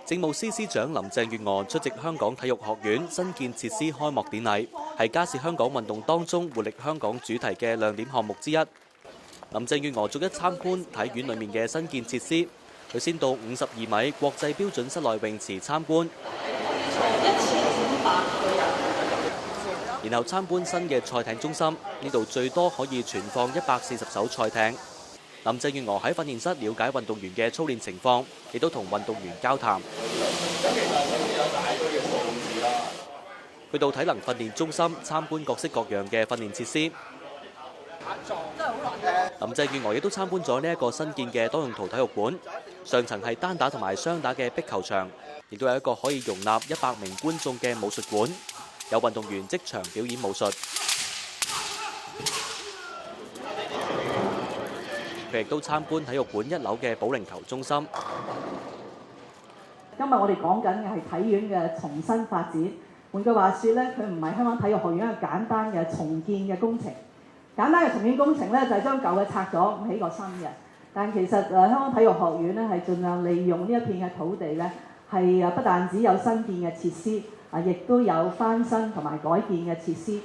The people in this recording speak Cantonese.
政務司司長林鄭月娥出席香港體育學院新建設施開幕典禮，係家事香港運動當中活力香港主題嘅亮點項目之一。林鄭月娥逐一參觀體院裏面嘅新建設施，佢先到52米國際標準室內泳池參觀，然後參觀新嘅賽艇中心，呢度最多可以存放140艘賽艇。林鄭月娥喺訓練室了解運動員嘅操練情況，亦都同運動員交談。去到體能訓練中心參觀各式各樣嘅訓練設施。林鄭月娥亦都參觀咗呢一個新建嘅多用途體育館，上層係單打同埋雙打嘅壁球場，亦都有一個可以容納100名觀眾嘅武術館，有運動員即場表演武術。佢亦都參觀體育館1樓嘅保齡球中心。今日我哋講緊嘅係體院嘅重新發展。換句話說咧，佢唔係香港體育學院一個簡單嘅重建嘅工程。簡單嘅重建工程咧，就係將舊嘅拆咗，起個新嘅。但其實香港體育學院咧係盡量利用呢一片嘅土地咧，係不但只有新建嘅設施，亦都有翻新同埋改建嘅設施。